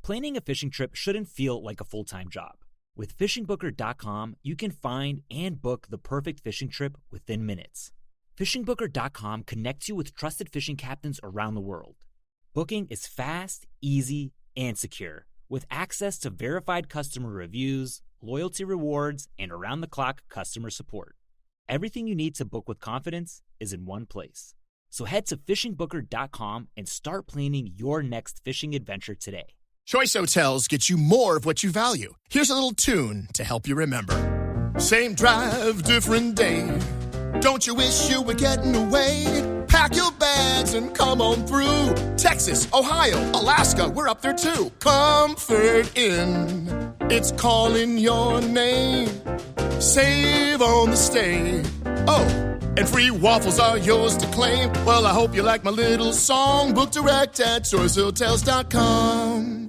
Planning a fishing trip shouldn't feel like a full-time job. With FishingBooker.com, you can find and book the perfect fishing trip within minutes. FishingBooker.com connects you with trusted fishing captains around the world. Booking is fast, easy, and secure, with access to verified customer reviews, loyalty rewards, and around-the-clock customer support. Everything you need to book with confidence is in one place. So head to FishingBooker.com and start planning your next fishing adventure today. Choice Hotels get you more of what you value. Here's a little tune to help you remember. Same drive, different day. Don't you wish you were getting away? Pack your bags and come on through. Texas, Ohio, Alaska, we're up there too. Comfort Inn, it's calling your name. Save on the stay. Oh, and free waffles are yours to claim. Well, I hope you like my little song. Book direct at choicehotels.com.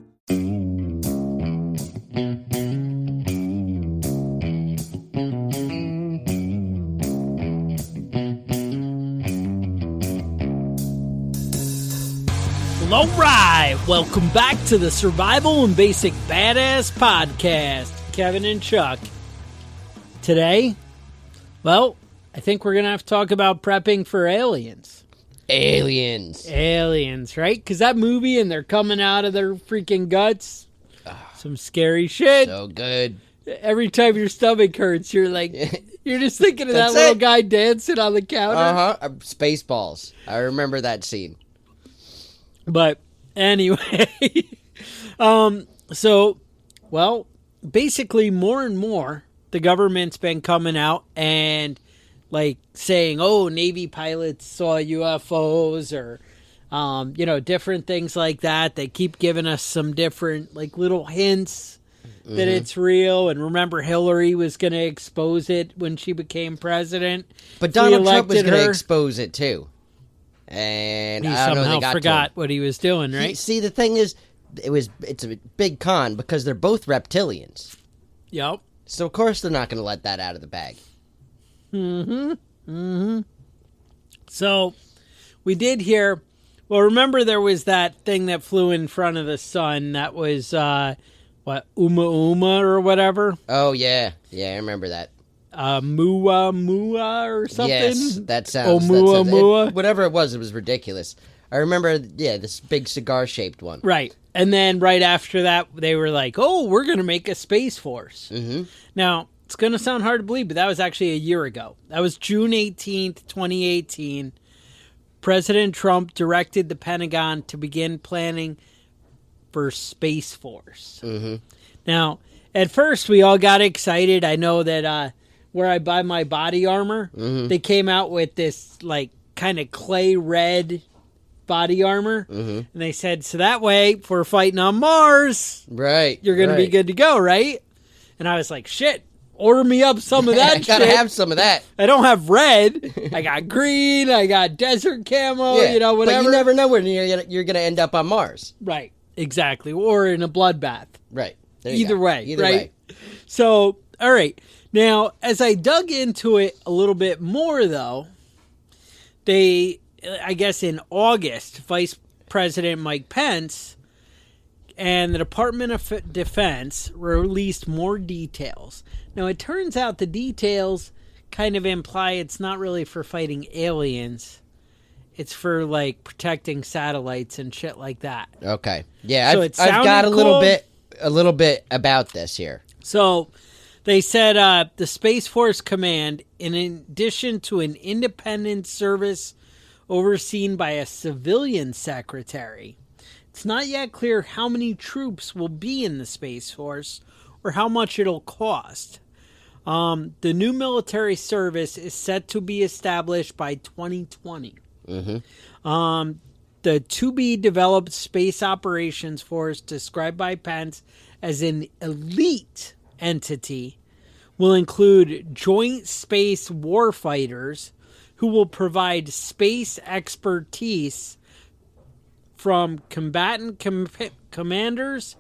All right, welcome back to the Survival and Basic Badass Podcast. Kevin and Chuck. Today, well, I think we're going to have to talk about prepping for aliens. Aliens, right? Because that movie and they're coming out of their freaking guts. Some scary shit. So good. Every time your stomach hurts, you're like, you're just thinking of that little guy dancing on the counter. Uh-huh. Spaceballs. I remember that scene. But anyway, so, well, basically more and more, the government's been coming out and like saying, oh, Navy pilots saw UFOs or, different things like that. They keep giving us some different like little hints that it's real. And remember, Hillary was going to expose it when she became president. But Donald Trump was going to expose it too. And he I don't know, somehow they got forgot what he was doing, right? See, the thing is, it's a big con because they're both reptilians. Yep. So of course they're not going to let that out of the bag. So we did hear. Well, remember there was that thing that flew in front of the sun that was Uma or whatever. Oh yeah, I remember that. Mua or something? Yes, that sounds... Mua. Whatever it was ridiculous. I remember, this big cigar-shaped one. Right. And then right after that, they were like, oh, we're going to make a Space Force. Mm-hmm. Now, it's going to sound hard to believe, but that was actually a year ago. That was June 18th, 2018. President Trump directed the Pentagon to begin planning for Space Force. Mm-hmm. Now, at first, we all got excited. I know that... where I buy my body armor, they came out with this like kind of clay red body armor, and they said, so that way if we're fighting on Mars, right, you're gonna be good to go, right? And I was like, shit, order me up some of that. Gotta have some of that. I don't have red, I got green, I got desert camo, whatever. But you never know when you're gonna end up on Mars, right? Exactly, or in a bloodbath, right? Either way. So, all right. Now, as I dug into it a little bit more, though, I guess in August, Vice President Mike Pence and the Department of Defense released more details. Now, it turns out the details kind of imply it's not really for fighting aliens. It's for, like, protecting satellites and shit like that. Okay. Yeah, so I've got a little bit about this here. So... they said the Space Force Command, in addition to an independent service overseen by a civilian secretary, it's not yet clear how many troops will be in the Space Force or how much it'll cost. The new military service is set to be established by 2020. The to-be-developed Space Operations Force, described by Pence as an elite entity, will include joint space warfighters who will provide space expertise from combatant commanders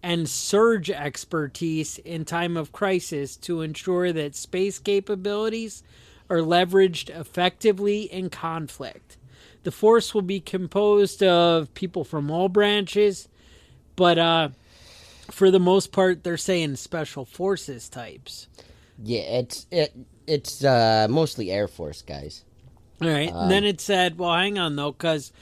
and surge expertise in time of crisis to ensure that space capabilities are leveraged effectively in conflict. The force will be composed of people from all branches, But for the most part, they're saying special forces types. Yeah, it's mostly Air Force guys. All right. And then it said, well, hang on, though, because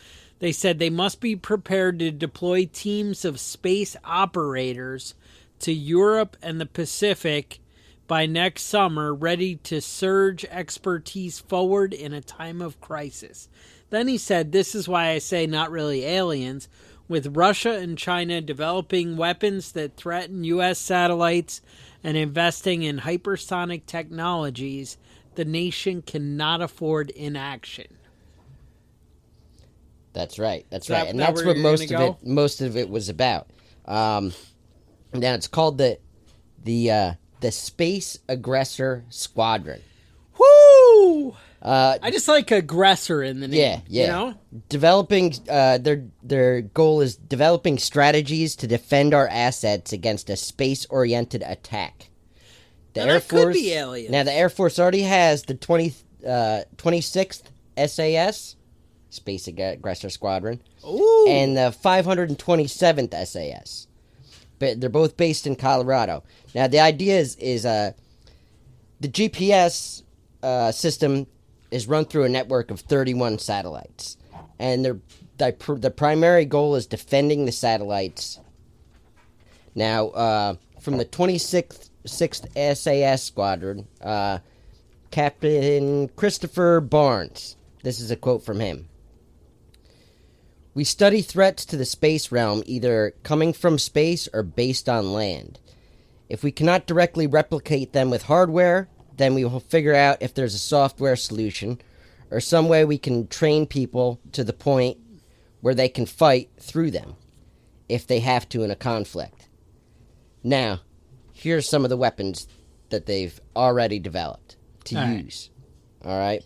they said they must be prepared to deploy teams of space operators to Europe and the Pacific by next summer, ready to surge expertise forward in a time of crisis. Then he said, this is why I say not really aliens. With Russia and China developing weapons that threaten U.S. satellites and investing in hypersonic technologies, the nation cannot afford inaction. That's right. That's Is that- right, and that that's where what you're most of it was about. Now it's called the Space Aggressor Squadron. Woo! I just like aggressor in the name. Yeah. You know? Developing their goal is developing strategies to defend our assets against a space-oriented attack. The Now, Air that could Force be aliens. Now the Air Force already has the 26th SAS, Space Aggressor Squadron, Ooh. and the 527th SAS. But they're both based in Colorado. Now the idea is the GPS system is run through a network of 31 satellites, and the primary goal is defending the satellites. Now, from the 26th SAS Squadron, Captain Christopher Barnes. This is a quote from him. We study threats to the space realm either coming from space or based on land. If we cannot directly replicate them with hardware, then we will figure out if there's a software solution or some way we can train people to the point where they can fight through them if they have to in a conflict. Now, here's some of the weapons that they've already developed to use. All right?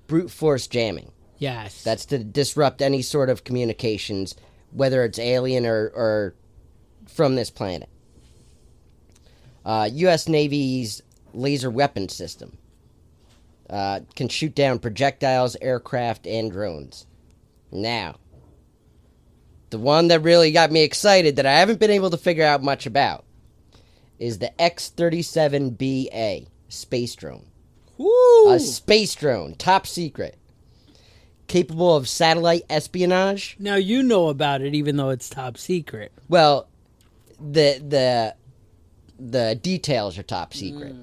Brute force jamming. Yes. That's to disrupt any sort of communications, whether it's alien or from this planet. U.S. Navy's laser weapon system can shoot down projectiles, aircraft, and drones. Now, the one that really got me excited that I haven't been able to figure out much about is the X-37BA space drone. Woo! A space drone, top secret, capable of satellite espionage. Now you know about it, even though it's top secret. Well, the details are top secret.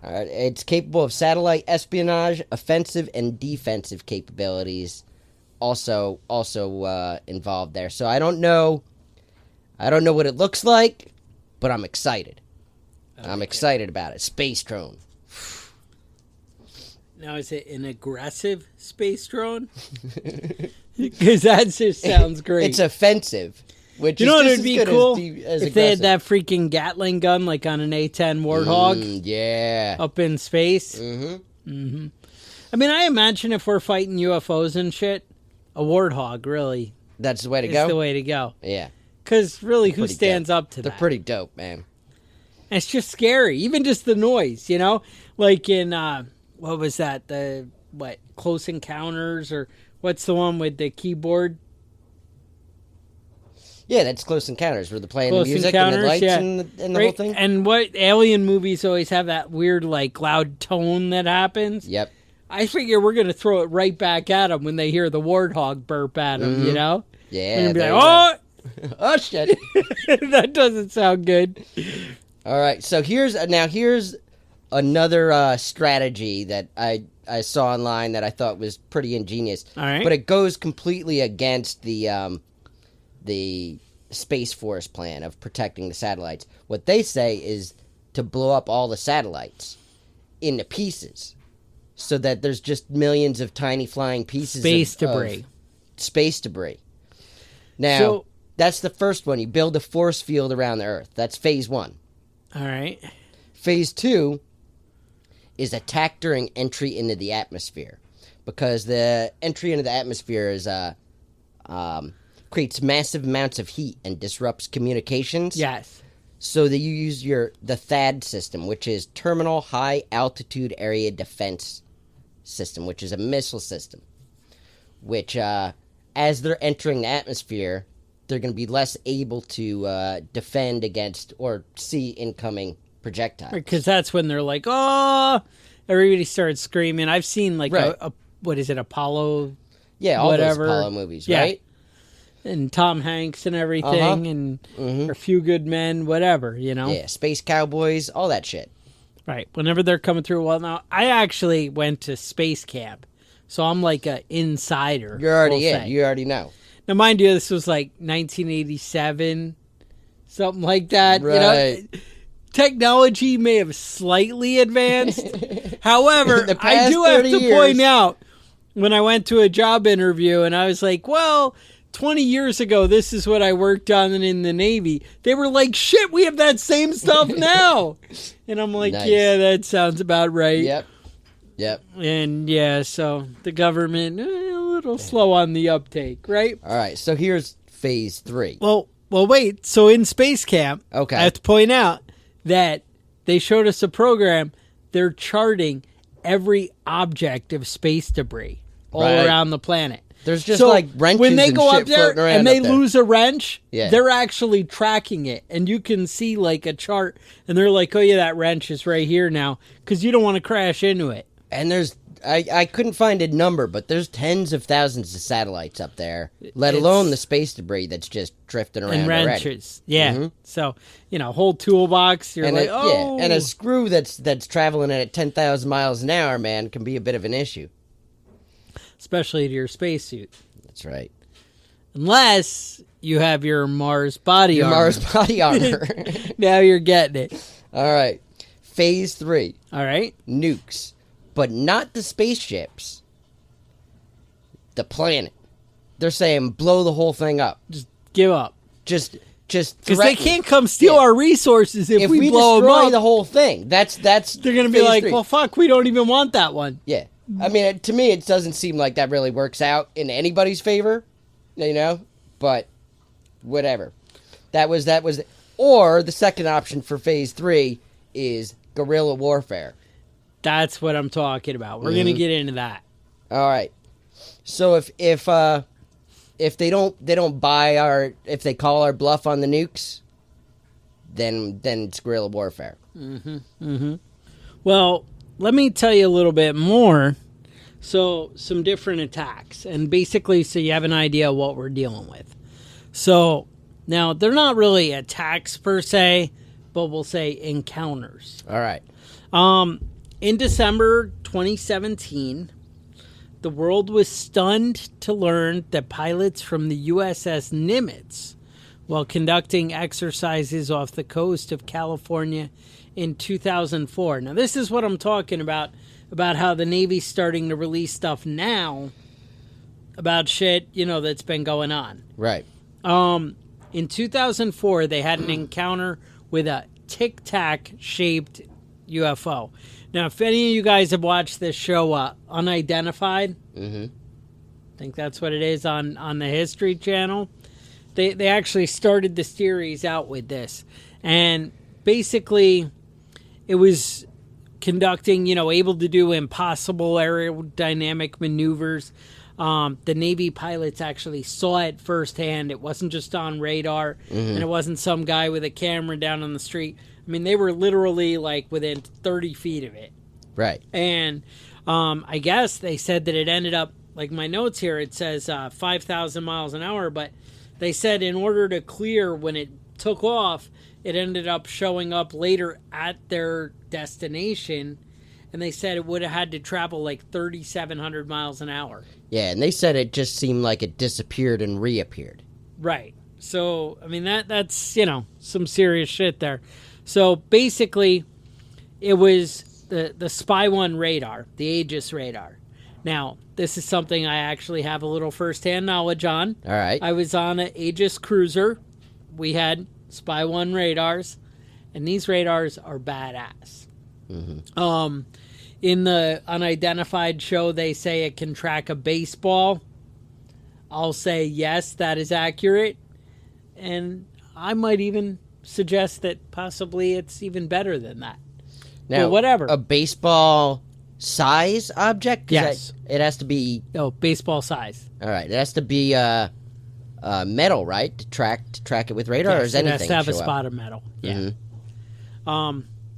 All right, it's capable of satellite espionage, offensive and defensive capabilities, also involved there. So I don't know what it looks like, but I'm excited. I'm excited about it. Space drone. Now, is it an aggressive space drone? Because that just sounds great. It's offensive, which you know is what just would be as good cool? as If they had aggressive. that freaking Gatling gun, like on an A-10 Warthog, Yeah. up in space. Mm-hmm. I mean, I imagine if we're fighting UFOs and shit, a Warthog really That's the way to is go? the way to go. Yeah. Because really, who Pretty stands dope. up to They're that? pretty dope, man. And it's just scary. Even just the noise, you know? Like in, what was that? Close Encounters? Or what's the one with the keyboard? Yeah, that's Close Encounters, where they're playing Close the music Encounters, and the lights yeah. and the whole thing. And what alien movies always have that weird, like, loud tone that happens. Yep. I figure we're going to throw it right back at them when they hear the Warthog burp at them, you know? Yeah. And be there like, you go. Oh, shit. that doesn't sound good. All right, so here's another strategy that I saw online that I thought was pretty ingenious. All right. But it goes completely against the Space Force plan of protecting the satellites. What they say is to blow up all the satellites into pieces so that there's just millions of tiny flying pieces Space of debris. Space debris. Now, So- that's the first one. You build a force field around the Earth. That's phase 1. All right. Phase 2 is attack during entry into the atmosphere, because the entry into the atmosphere is creates massive amounts of heat and disrupts communications. Yes. So that you use the THAAD system, which is Terminal High Altitude Area Defense System, which is a missile system, which as they're entering the atmosphere, they're going to be less able to defend against or see incoming projectiles. Because that's when they're like, oh, everybody starts screaming. I've seen like Right. a what is it, Apollo? Yeah, all whatever. those Apollo movies, Yeah. right? And Tom Hanks and everything, and A Few Good Men, whatever, you know? Yeah, Space Cowboys, all that shit. Right. Whenever they're coming through. Well, now, I actually went to space camp, so I'm like an insider. You're already we'll in. say. You already know. Now, mind you, this was like 1987, something like that. Right. You know, technology may have slightly advanced. However, In the I past do have 30 to years. point out when I went to a job interview and I was like, well, 20 years ago, this is what I worked on in the Navy. They were like, shit, we have that same stuff now. And I'm like, Nice. yeah, that sounds about right. Yep. And yeah, so the government, a little slow on the uptake, right? All right, so here's phase 3. Well, wait. So in space camp, Okay. I have to point out that they showed us a program. They're charting every object of space debris all Right. around the planet. There's just So like wrenches when they and go shit up there floating around and they up there. lose a wrench, Yeah. they're actually tracking it, and you can see like a chart, and they're like, "Oh yeah, that wrench is right here now," because you don't want to crash into it. And there's I couldn't find a number, but there's tens of thousands of satellites up there, let alone the space debris that's just drifting around And already. wrenches, yeah. So whole toolbox. You're And like, and a screw that's traveling at 10,000 miles an hour, man, can be a bit of an issue. especially to your spacesuit. That's right. Unless you have your Mars body armor. Mars body armor. Now you're getting it. All right. Phase 3. All right. Nukes. But not the spaceships. The planet. They're saying blow the whole thing up. Just give up. Just Because they threaten. can't come steal Yeah. our resources if we blow them destroy up. the whole thing, that's They're going to be phase like, 3. well, fuck, we don't even want that one. Yeah. I mean, to me, it doesn't seem like that really works out in anybody's favor, you know? But whatever. That was. Or the second option for phase 3 is guerrilla warfare. That's what I'm talking about. We're going to get into that. All right. So if they don't buy if they call our bluff on the nukes, then it's guerrilla warfare. Well, let me tell you a little bit more. So, some different attacks. And basically, so you have an idea of what we're dealing with. So, now, they're not really attacks per se, but we'll say encounters. All right. In December 2017, the world was stunned to learn that pilots from the USS Nimitz, while conducting exercises off the coast of California in 2004. Now, this is what I'm talking about how the Navy's starting to release stuff now about shit, that's been going on. Right. In 2004, they had an encounter with a Tic Tac shaped UFO. Now, if any of you guys have watched this show, Unidentified, I think that's what it is on the History Channel. They actually started the series out with this, and basically, it was conducting, able to do impossible aerodynamic maneuvers. The Navy pilots actually saw it firsthand. It wasn't just on radar, and it wasn't some guy with a camera down on the street. I mean, they were literally like within 30 feet of it. Right. And I guess they said that it ended up, like my notes here, it says 5,000 miles an hour, but they said in order to clear when it took off, it ended up showing up later at their destination, and they said it would have had to travel like 3,700 miles an hour. Yeah, and they said it just seemed like it disappeared and reappeared. Right. So, I mean, that's, some serious shit there. So, basically, it was the Spy 1 radar, the Aegis radar. Now, this is something I actually have a little firsthand knowledge on. All right. I was on an Aegis cruiser. We had Spy 1 radars, and these radars are badass. In the Unidentified show, they say it can track a baseball. I'll say, yes, that is accurate. And I might even suggest that possibly it's even better than that. Now, But whatever. A baseball size object? 'Cause Yes. it has to be. No, baseball size. All right. It has to be a metal, right? To track it with radar, or is anything? It has to have a show up? spot of metal. Yeah.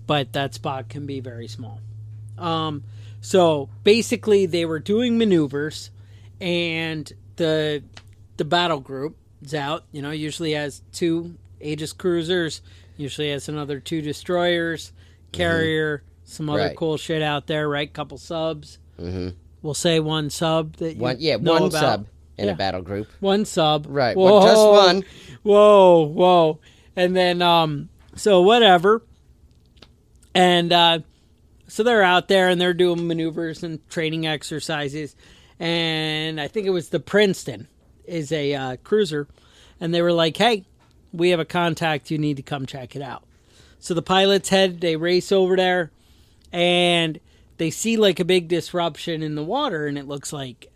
But that spot can be very small. So basically, they were doing maneuvers, and the battle group is out. Usually has 2 Aegis cruisers, usually has another 2 destroyers, carrier, some other cool shit out there, right? Couple subs. We'll say 1 sub that you know one about. sub in a battle group. 1 sub. Right. Whoa. Just one. Whoa. And then, so whatever. And so they're out there and they're doing maneuvers and training exercises. And I think it was the Princeton is a cruiser. And they were like, hey, we have a contact. You need to come check it out. So the pilots they race over there. And they see like a big disruption in the water. And it looks like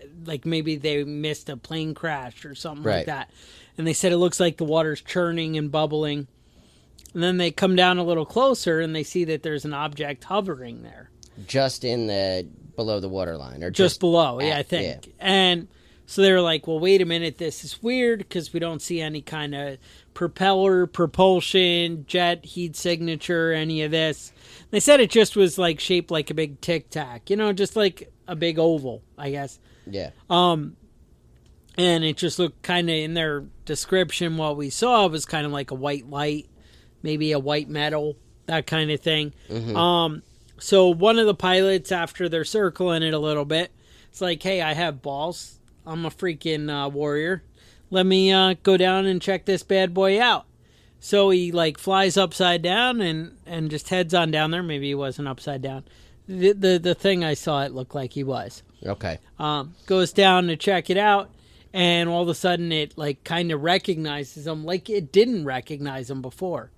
maybe they missed a plane crash or something like that. And they said it looks like the water's churning and bubbling. And then they come down a little closer and they see that there's an object hovering there. Just below the waterline, or just below, I think. Yeah. And so they were like, well, wait a minute, this is weird because we don't see any kind of propeller, propulsion, jet, heat signature, any of this. They said it just was like shaped like a big Tic Tac, just like a big oval, I guess. Yeah. And it just looked kind of, in their description, what we saw was kind of like a white light, maybe a white metal, that kind of thing. So one of the pilots, after they're circling it a little bit, it's like, hey, I have balls. I'm a freaking warrior. Let me go down and check this bad boy out. So he flies upside down and just heads on down there. Maybe he wasn't upside down. The thing I saw, it looked like he was. Okay. Goes down to check it out. And all of a sudden, it kind of recognizes him like it didn't recognize him before,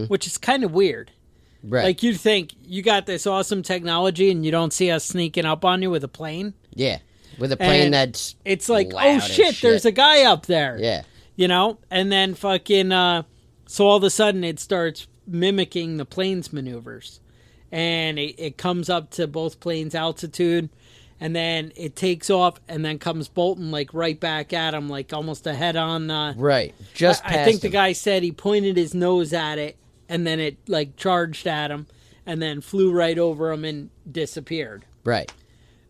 which is kind of weird. Right. You'd think you got this awesome technology and you don't see us sneaking up on you with a plane. Yeah, with a plane that's it's like, oh shit, there's a guy up there. Yeah. And then fucking, so all of a sudden it starts mimicking the plane's maneuvers. And it comes up to both planes' altitude. And then it takes off and then comes bolting right back at him, almost a head-on. Right, just past I think him. the guy said he pointed his nose at it, and then it charged at him, and then flew right over him and disappeared. Right.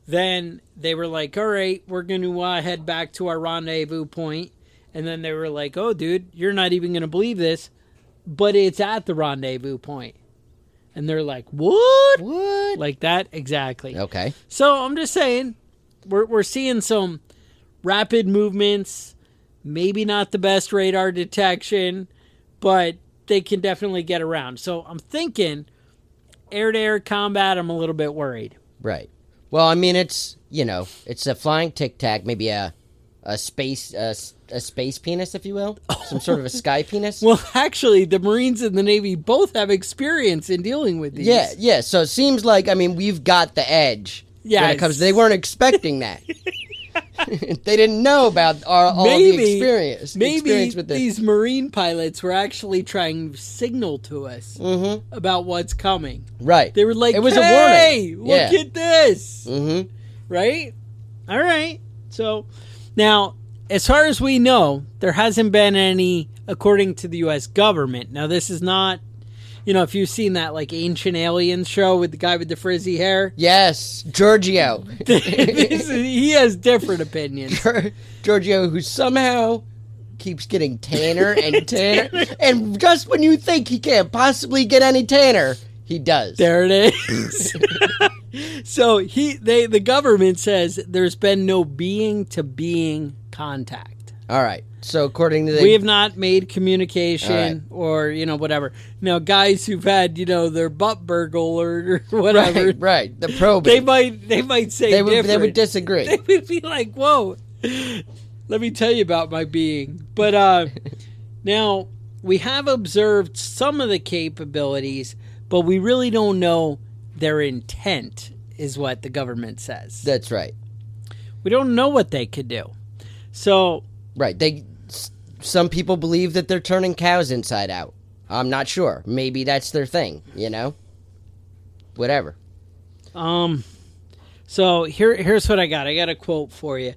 Then they were like, all right, we're going to head back to our rendezvous point. And then they were like, oh, dude, you're not even going to believe this, but it's at the rendezvous point. And they're like, what? What? Like that? Exactly. Okay. So I'm just saying, we're seeing some rapid movements, maybe not the best radar detection, but they can definitely get around. So I'm thinking air-to-air combat, I'm a little bit worried. Right. Well, I mean, it's a flying Tic Tac, maybe a space penis, if you will, some sort of a sky penis. Well, actually, the Marines and the Navy both have experience in dealing with these. Yeah. So it seems like, we've got the edge. Yeah, when it comes. They weren't expecting that. They didn't know about all the experience. Maybe with these Marine pilots were actually trying to signal to us about what's coming. Right. They were like, it was hey, a warning. Look at this. Right? All right. So, now, as far as we know, there hasn't been any, according to the U.S. government. Now, this is not, if you've seen that, Ancient Aliens show with the guy with the frizzy hair. Yes, Giorgio. He has different opinions. Giorgio, who somehow keeps getting tanner and tanner. And just when you think he can't possibly get any tanner, he does. There it is. So the government says there's been no being-to-being contact. All right. So according to we have not made communication or whatever. Now, guys who've had their butt burgled or whatever, right, the probing, they might say they would disagree. They would be like, "Whoa, let me tell you about my being." But now we have observed some of the capabilities, but we really don't know their intent. Is what the government says. That's right. We don't know what they could do. So right, some people believe that they're turning cows inside out. I'm not sure. Maybe that's their thing, Whatever. So here's what I got. I got a quote for you.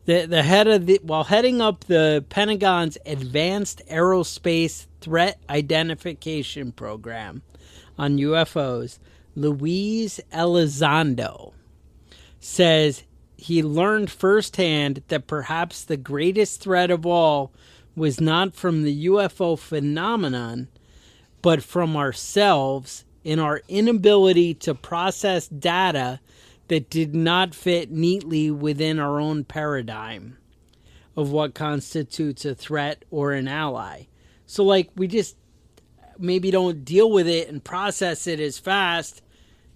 The head of while heading up the Pentagon's Advanced Aerospace Threat Identification Program on UFOs, Luis Elizondo says he learned firsthand that perhaps the greatest threat of all was not from the UFO phenomenon, but from ourselves in our inability to process data that did not fit neatly within our own paradigm of what constitutes a threat or an ally. So, like, we just maybe don't deal with it and process it as fast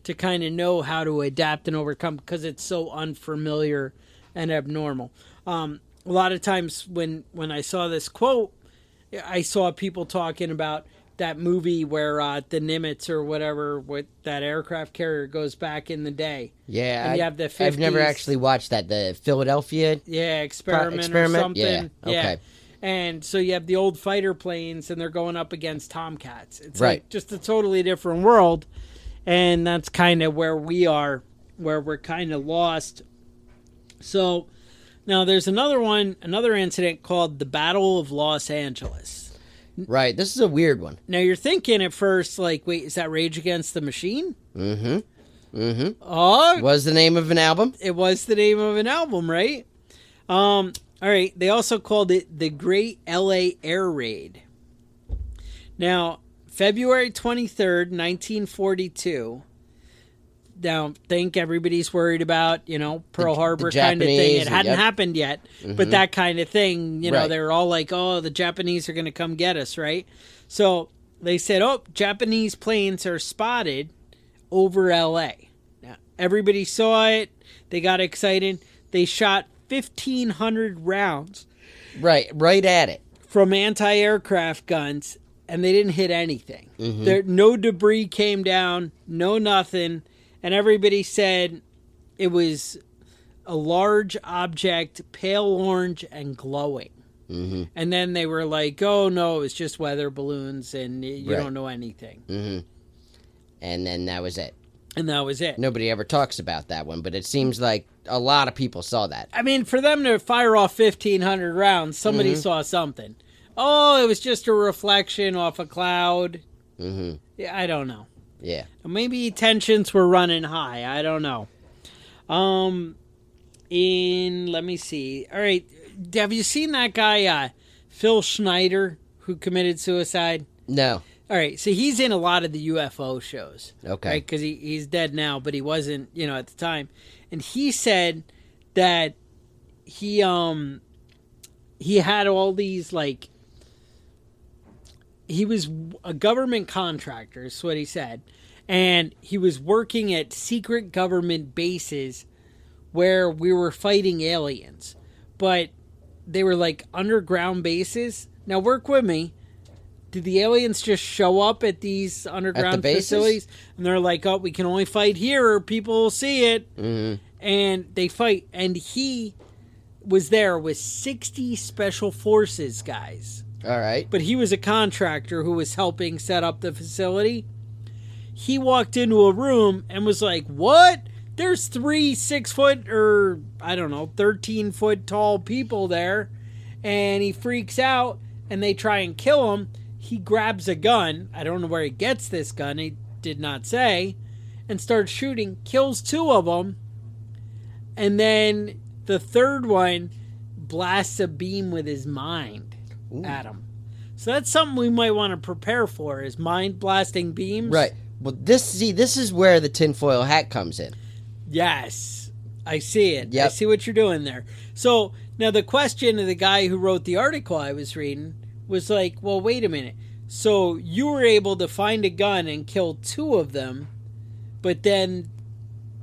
to kind of know how to adapt and overcome because it's so unfamiliar and abnormal. A lot of times when I saw this quote, I saw people talking about that movie where the Nimitz or whatever with that aircraft carrier goes back in the day. Yeah, and you have the 50s. I've never actually watched that. The Philadelphia experiment or something. Yeah, okay. And so you have the old fighter planes, and they're going up against Tomcats. It's right. like just a totally different world, and that's kind of where we are, where we're kind of lost. So now there's another incident called the Battle of Los Angeles. Right, this is a weird one. Now you're thinking at first, like, wait, is that Rage Against the Machine? Oh, was the name of an album? It was the name of an album, right? All right. They also called it the Great LA Air Raid. Now, February 23rd, 1942. Now, think everybody's worried about, Pearl Harbor kind of thing. It hadn't happened yet, but that kind of thing, you know, they were all like, oh, the Japanese are going to come get us, right? So they said, oh, Japanese planes are spotted over L.A. Now, everybody saw it. They got excited. They shot 1,500 rounds. Right at it. From anti-aircraft guns, and they didn't hit anything. No debris came down, no nothing. And everybody said it was a large object, pale orange and glowing. And then they were like, oh, no, it was just weather balloons and you don't know anything. And then that was it. And that was it. Nobody ever talks about that one, but it seems like a lot of people saw that. I mean, for them to fire off 1,500 rounds, somebody saw something. Oh, it was just a reflection off a cloud. Yeah, I don't know. Yeah. Maybe tensions were running high. I don't know. Let me see. All right. Have you seen that guy, Phil Schneider, who committed suicide? No. All right. So he's in a lot of the UFO shows. Okay. Right? Because he's dead now, but he wasn't, at the time. And he said that he had all these, like, he was a government contractor, is what he said. And he was working at secret government bases where we were fighting aliens. But they were like underground bases. Now, work with me. Did the aliens just show up at these underground facilities? And they're like, oh, we can only fight here or people will see it. And they fight. And he was there with 60 special forces guys. All right. But he was a contractor who was helping set up the facility. He walked into a room and was like, what? There's 3 6-foot or, 13-foot tall people there. And he freaks out and they try and kill him. He grabs a gun. I don't know where he gets this gun. He did not say. And starts shooting. Kills 2 of them. And then the third one blasts a beam with his mind. At him. So that's something we might want to prepare for, is mind blasting beams. Right. Well, this is where the tinfoil hat comes in. Yes. I see it. Yep. I see what you're doing there. So now the question of the guy who wrote the article I was reading was like, well, wait a minute. So you were able to find a gun and kill 2 of them, but then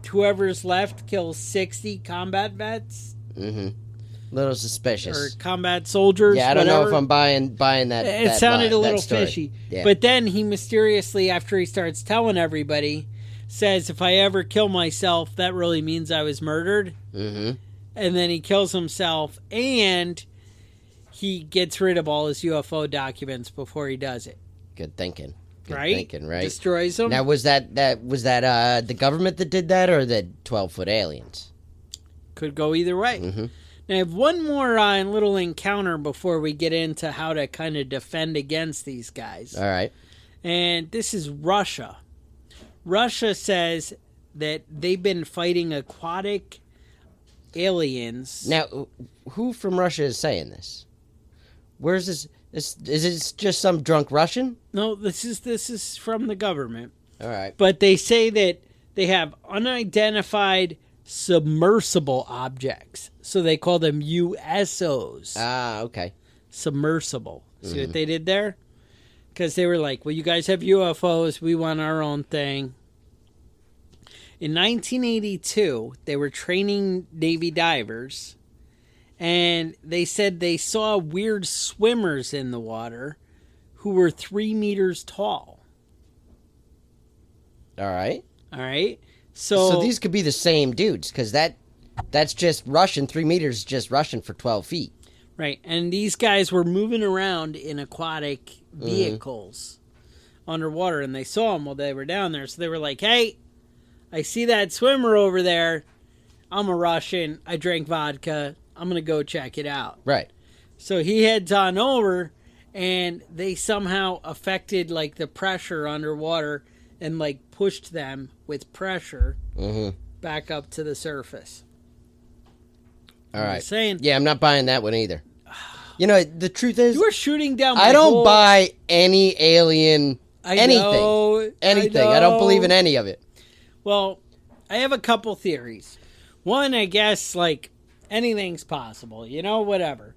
whoever's left kills 60 combat vets? Little suspicious. Or combat soldiers. Yeah, I don't know if I'm buying that. It sounded a little story. fishy. Yeah. But then he mysteriously, after he starts telling everybody, says, if I ever kill myself, that really means I was murdered. And then he kills himself, and he gets rid of all his UFO documents before he does it. Good thinking. Right? Destroys them. Now, was that the government that did that, or the 12-foot aliens? Could go either way. I have one more little encounter before we get into how to kind of defend against these guys. All right. And this is Russia. Russia says that they've been fighting aquatic aliens. Now, who from Russia is saying this? Where's this? Is it just some drunk Russian? No, this is from the government. All right. But they say that they have unidentified submersible objects. So they call them USOs. Ah, okay. Submersible. See what they did there? Because they were like, well, you guys have UFOs. We want our own thing. In 1982, they were training Navy divers. And they said they saw weird swimmers in the water who were 3 meters tall. All right. All right. So these could be the same dudes, because that's just Russian. 3 meters is just Russian for 12 feet. Right. And these guys were moving around in aquatic vehicles underwater, and they saw them while they were down there. So they were like, hey, I see that swimmer over there. I'm a Russian. I drank vodka. I'm going to go check it out. Right. So he heads on over, and they somehow affected, like, the pressure underwater and, like, pushed them with pressure back up to the surface. All right. Just saying. Yeah, I'm not buying that one either. You know, the truth is, You are shooting down my I don't whole... buy any alien anything. Anything. I don't believe in any of it. Well, I have a couple theories. One, I guess, like, anything's possible, you know, whatever.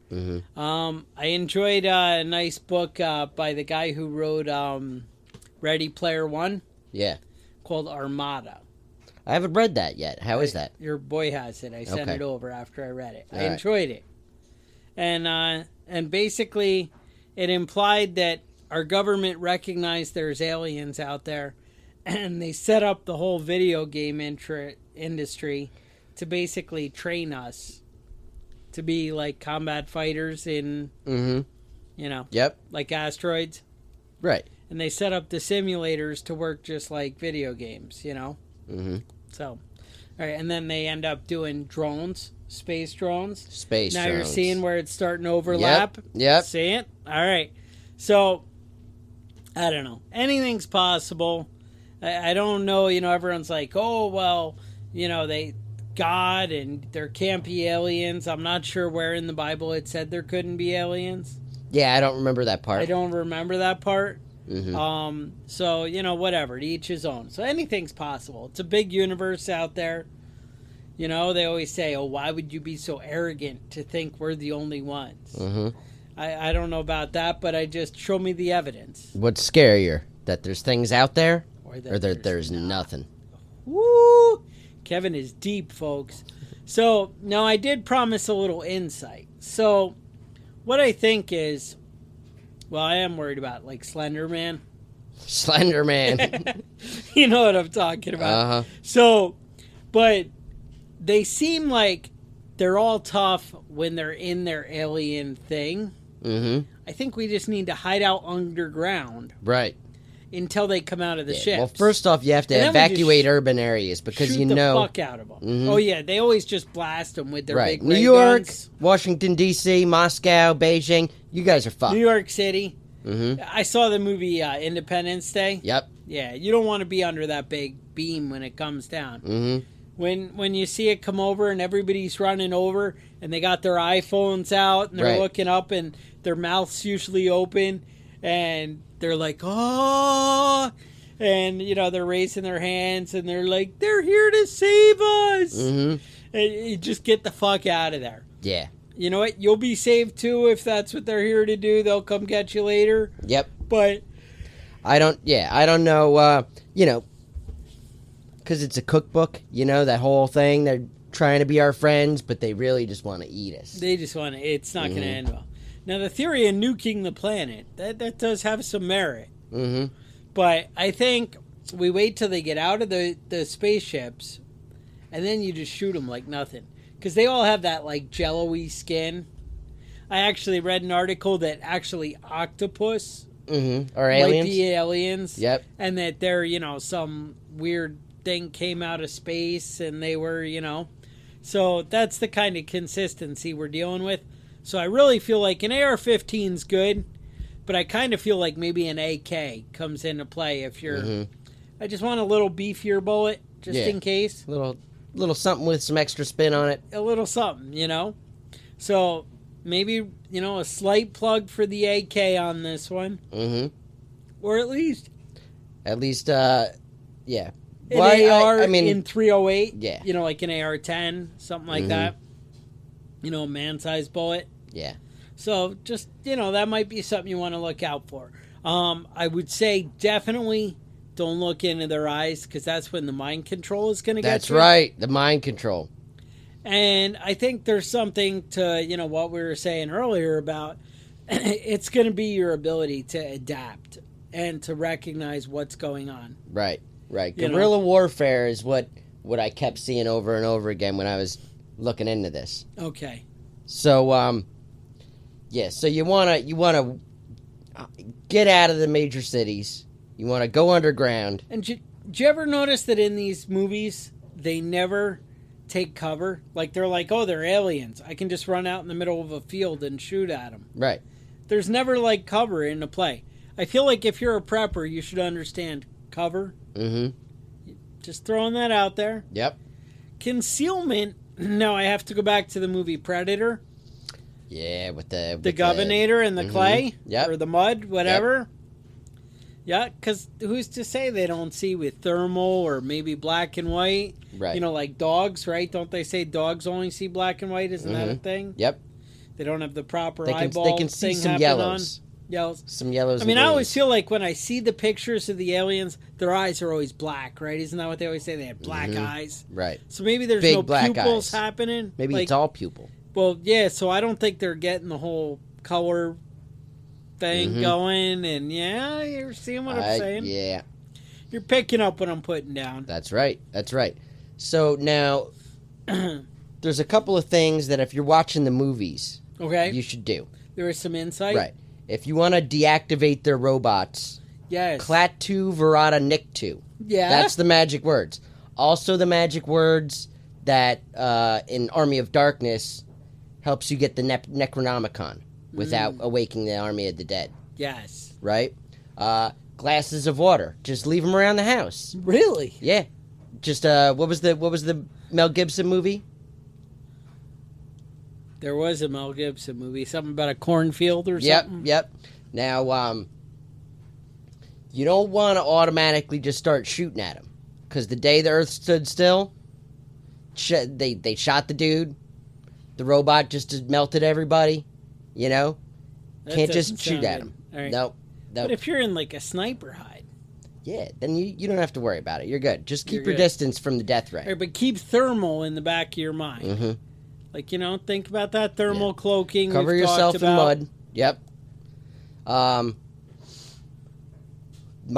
I enjoyed a nice book by the guy who wrote Ready Player One. Yeah. Called Armada. I haven't read that yet. How is that? Your boy has it. I sent Okay. it over after I read it. All I right. enjoyed it. And basically it implied that our government recognized there's aliens out there, and they set up the whole video game industry to basically train us to be like combat fighters in, you know, Yep. like asteroids. Right. And they set up the simulators to work just like video games, you know? So, all right, and then they end up doing drones, space drones. Space now drones. you're seeing where it's starting to overlap. Yep. See it? All right. So, I don't know. Anything's possible. I don't know. You know, everyone's like, oh, well, you know, God and there can't be aliens. I'm not sure where in the Bible it said there couldn't be aliens. Yeah, I don't remember that part. I don't remember that part. So, you know, whatever. To each his own. So anything's possible. It's a big universe out there. You know, they always say, oh, why would you be so arrogant to think we're the only ones? I don't know about that, but just show me the evidence. What's scarier? That there's things out there, Or that or that there's nothing? Woo! Kevin is deep, folks. So, now I did promise a little insight. So, what I think is, well, I am worried about, like, Slender Man. Slender Man. You know what I'm talking about. So, but they seem like they're all tough when they're in their alien thing. I think we just need to hide out underground Right. until they come out of the ships. Well, first off, you have to And then we just evacuate urban areas because shoot you the know. fuck out of them. Oh yeah, they always just blast them with their Right. big New ray York, guns. Washington, D.C., Moscow, Beijing. You guys are fucked. New York City. I saw the movie Independence Day. Yep. Yeah, you don't want to be under that big beam when it comes down. When you see it come over and everybody's running over and they got their iPhones out and they're Right. looking up and their mouths usually open and they're like, oh, and you know they're raising their hands and they're like, they're here to save us. And you just get the fuck out of there. Yeah. You know what? You'll be saved too if that's what they're here to do. They'll come get you later. Yep. But I don't know, you know, because it's a cookbook, you know, that whole thing. They're trying to be our friends, but they really just want to eat us. they just want to, it's not going to end well. Now, the theory of nuking the planet, that does have some merit. But I think we wait till they get out of the spaceships, and then you just shoot them like nothing. Because they all have that, like, jello-y skin. I actually read an article that actually octopus Or might aliens. be aliens. Yep. And that they're, you know, some weird thing came out of space, and they were, you know. So that's the kind of consistency we're dealing with. So I really feel like an AR-15 is good, but I kind of feel like maybe an AK comes into play if you're... I just want a little beefier bullet, just in case. Little something with some extra spin on it. A little something, you know? So maybe, you know, a slight plug for the AK on this one. Mm-hmm. Or at least, yeah. An AR in 308. Yeah. You know, like an AR-10, something like that. You know, a man-sized bullet. Yeah. So just, you know, that might be something you want to look out for. I would say definitely don't look into their eyes, because that's when the mind control is going to get you. That's right, the mind control. And I think there's something to, you know, what we were saying earlier about it's going to be your ability to adapt and to recognize what's going on. Right. Guerrilla warfare is what I kept seeing over and over again when I was looking into this. Okay. So, so you want to get out of the major cities. You want to go underground. And did you ever notice that in these movies, they never take cover? Like, they're like, oh, they're aliens. I can just run out in the middle of a field and shoot at them. Right. There's never, like, cover in the play. I feel like if you're a prepper, you should understand cover. Mm-hmm. Just throwing that out there. Yep. Concealment. No, I have to go back to the movie Predator. Yeah, with the governor and the clay. Yep. Or the mud, whatever. Yep. Yeah, because who's to say they don't see with thermal or maybe black and white? Right. You know, like dogs, right? Don't they say dogs only see black and white? Isn't that a thing? Yep. They don't have the proper eyeball. They can see some yellows. Yellows. Some yellows. I mean, I always feel like when I see the pictures of the aliens, their eyes are always black, right? Isn't that what they always say? They have black eyes. Right. So maybe there's big no black pupils eyes. happening. Maybe it's all pupil. Well, yeah, so I don't think they're getting the whole color thing going, and yeah, you're seeing what I'm saying? Yeah. You're picking up what I'm putting down. That's right. So now, there's a couple of things that if you're watching the movies, you should do. There is some insight? Right. If you want to deactivate their robots, Klaatu Barada Nikto. Yeah. That's the magic words. Also the magic words that in Army of Darkness helps you get the Necronomicon without awakening the Army of the Dead. Yes. Right? Glasses of water. Just leave them around the house. Really? Yeah. Just what was the Mel Gibson movie? There was a Mel Gibson movie, something about a cornfield or something. Yep. Now, you don't want to automatically just start shooting at them, because the day the Earth stood still, they shot the dude. The robot just melted everybody. You know, can't just shoot at him. Right. Nope. But if you're in like a sniper hide, then you don't have to worry about it. You're good. Just keep your distance from the death ray. Right, but keep thermal in the back of your mind. Mm-hmm. Like, you know, think about that thermal cloaking. Cover yourself in mud. Yep. My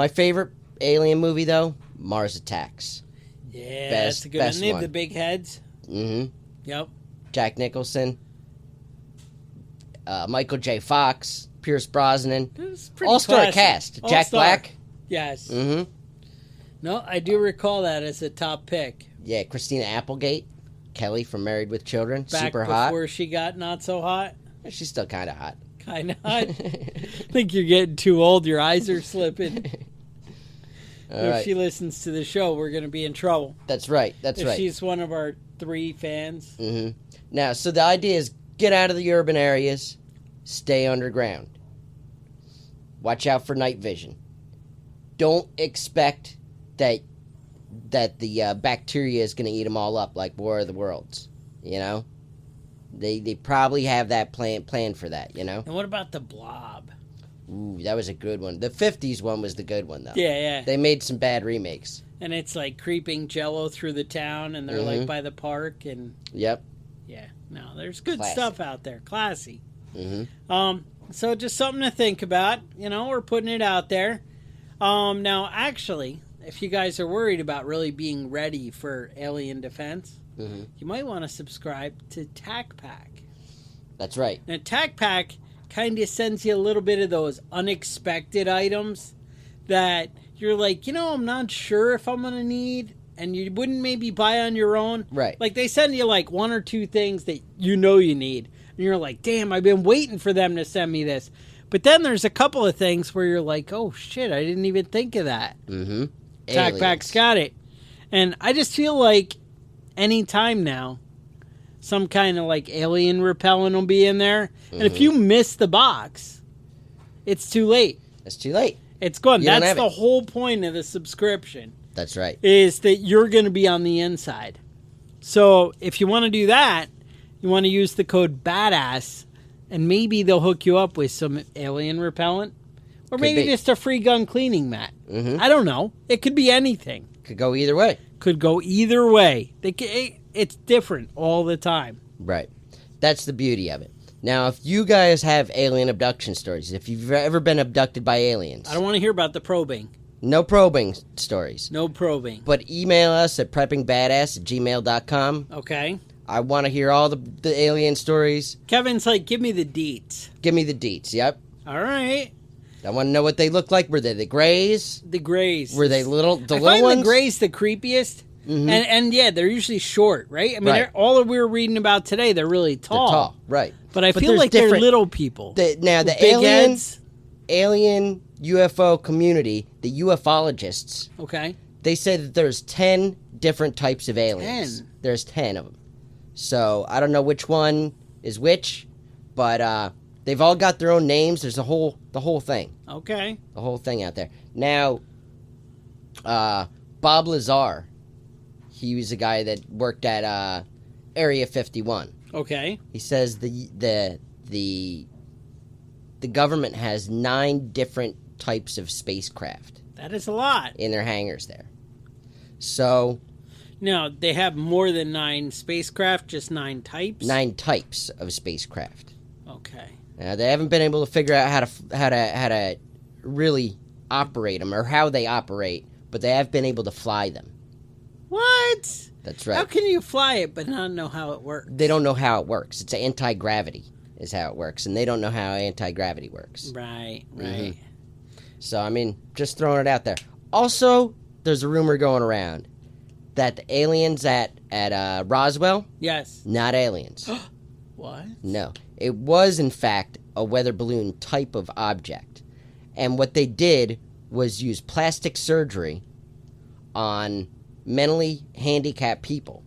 favorite alien movie, though, Mars Attacks. Yeah, that's a good one. They have the big heads. Mm-hmm. Yep. Jack Nicholson. Michael J. Fox. Pierce Brosnan. All-star cast. All-star. Jack Black. Yes. Mm-hmm. No, I do recall that as a top pick. Yeah, Christina Applegate. Kelly from Married with Children. Back super hot. Before she got not so hot. She's still kind of hot. Kind of hot? I think you're getting too old. Your eyes are slipping. If she listens to the show, we're going to be in trouble. That's right. If she's one of our 3 fans. Mm-hmm. Now, so the idea is get out of the urban areas. Stay underground. Watch out for night vision. Don't expect that the bacteria is going to eat them all up like War of the Worlds. You know? They probably have that plan for that, you know? And what about the Blob? Ooh, that was a good one. The 50s one was the good one, though. Yeah. They made some bad remakes. And it's like creeping jello through the town, and they're like by the park, and... Yep. Yeah. No, there's good stuff out there. Classy. Mm-hmm. So just something to think about. You know, we're putting it out there. Now, actually, if you guys are worried about really being ready for alien defense, you might want to subscribe to TACPAC. That's right. Now, TACPAC kind of sends you a little bit of those unexpected items that you're like, you know, I'm not sure if I'm going to need, and you wouldn't maybe buy on your own. Right. Like they send you like 1 or 2 things that you know you need. And you're like, damn, I've been waiting for them to send me this. But then there's a couple of things where you're like, oh shit, I didn't even think of that. Mm-hmm. TacPack's got it. And I just feel like any time now, some kind of like alien repellent will be in there. And if you miss the box, it's too late. It's too late. It's gone. You don't That's have the it. whole point of the subscription, That's right. is that you're going to be on the inside. So if you want to do that, you want to use the code BADASS, and maybe they'll hook you up with some alien repellent. Or maybe be. just a free gun cleaning mat. I don't know. It could be anything. Could go either way. Could go either way. It's different all the time. Right. That's the beauty of it. Now, if you guys have alien abduction stories, if you've ever been abducted by aliens, I don't want to hear about the probing. no probing stories, No probing. but email us at preppingbadass@gmail.com. Okay. I want to hear all the alien stories. Kevin's like, give me the deets. Give me the deets. Yep. All right. I want to know what they look like. Were they the grays? The grays. Were they the I little find ones? the grays the creepiest. And yeah, they're usually short, right? I mean, Right. all that we were reading about today, they're really They're tall. tall. Right. But I feel there's like they're different- little people. Now, the With big heads. alien UFO community, the ufologists, Okay. they say that there's 10 different types of aliens. 10? There's 10 of them. So I don't know which one is which, but they've all got their own names. There's the whole thing. Okay. The whole thing out there. Now, Bob Lazar, he was a guy that worked at Area 51. Okay. He says the government has 9 different types of spacecraft That is a lot. in their hangars there. So Now, they have more than 9 spacecraft, just 9 types? 9 types of spacecraft. Okay. They haven't been able to figure out how to really operate them or how they operate, but they have been able to fly them. What? That's How right. can you fly it but not know how it works? They don't know how it works. It's anti-gravity is how it works, and they don't know how anti-gravity works. Right. So, I mean, just throwing it out there. Also, there's a rumor going around that the aliens at Roswell, Yes. not aliens. What? No. It was, in fact, a weather balloon type of object. And what they did was use plastic surgery on mentally handicapped people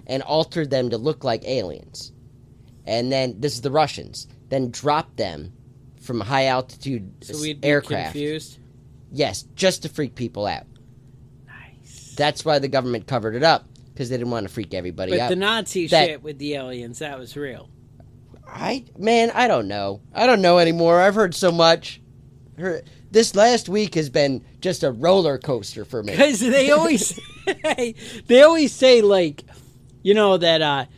and altered them to look like aliens. And then, this is the Russians, then dropped them from high altitude So we'd be aircraft. confused? Yes, just to freak people out. Nice. That's why the government covered it up, because they didn't want to freak everybody But out. the Nazi That- shit with the aliens, that was real. I don't know. I don't know anymore. I've heard so much. This last week has been just a roller coaster for me. Because they always they always say, like, that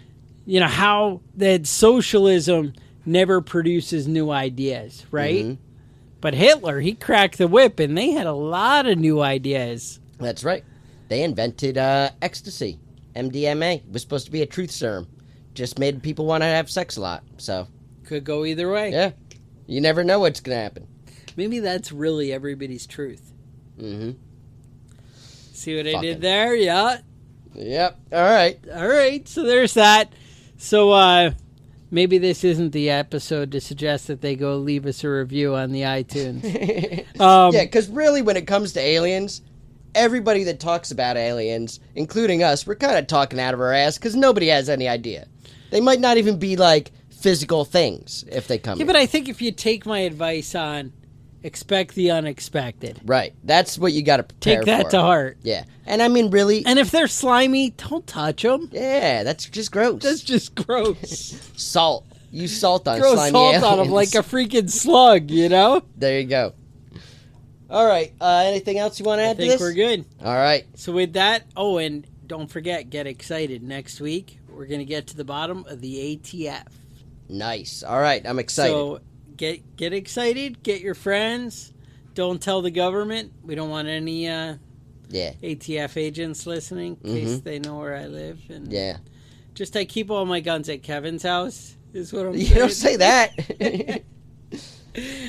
how that socialism never produces new ideas, right? But Hitler, he cracked the whip and they had a lot of new ideas. That's right. They invented ecstasy. MDMA. It was supposed to be a truth serum. Just made people want to have sex a lot. So, Could go either way. yeah. You never know what's going to happen. Maybe that's really everybody's truth. Mm-hmm. See what I Fucking. did there? Yeah. Yep. All right. All right. So there's that. So maybe this isn't the episode to suggest that they go leave us a review on the iTunes. Yeah, because really when it comes to aliens, everybody that talks about aliens, including us, we're kind of talking out of our ass because nobody has any idea. They might not even be like physical things if they come Yeah, here. but I think if you take my advice on expect the unexpected, Right. That's what you got to prepare take that for. to heart. Yeah. And I mean, really, And if they're slimy, don't touch them. yeah, that's just gross. That's just gross. Salt. Use salt on Throw slimy salt aliens. on them like a freaking slug, you know? There you go. All right. Anything else you want to I add to think this? we're good. All right. So with that, and don't forget, get excited. Next week, we're going to get to the bottom of the ATF. Nice. All right. I'm excited. So get excited, get your friends. Don't tell the government. We don't want any yeah. ATF agents listening in case they know where I live. And Yeah. just I keep all my guns at Kevin's house is what I'm You saying. don't say that.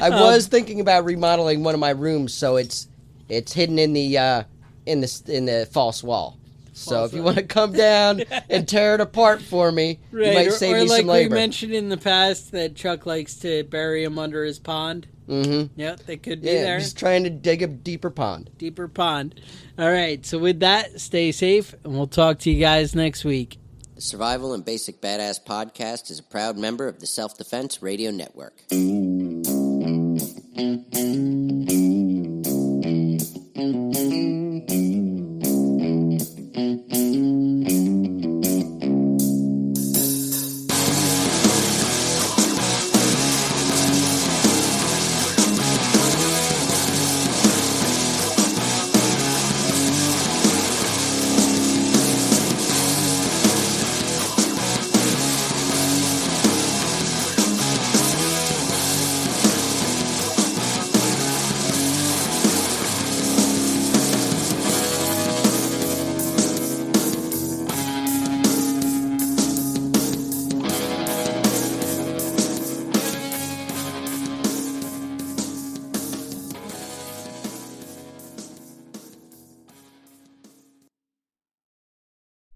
I was thinking about remodeling one of my rooms so it's hidden in the in the false wall. So if you want to come down and tear it apart for me, you might save me like some labor. we mentioned in the past that Chuck likes to bury him under his pond. Mm-hmm. Yeah, they could be there. Just trying to dig a deeper pond. Deeper pond. All right, so with that, stay safe, and we'll talk to you guys next week. The Survival and Basic Badass Podcast is a proud member of the Self-Defense Radio Network.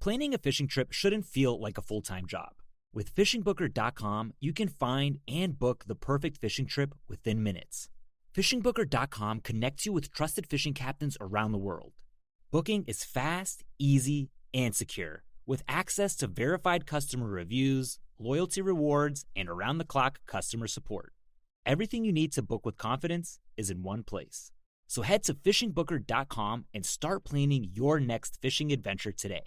Planning a fishing trip shouldn't feel like a full-time job. With FishingBooker.com, you can find and book the perfect fishing trip within minutes. FishingBooker.com connects you with trusted fishing captains around the world. Booking is fast, easy, and secure, with access to verified customer reviews, loyalty rewards, and around-the-clock customer support. Everything you need to book with confidence is in one place. So head to FishingBooker.com and start planning your next fishing adventure today.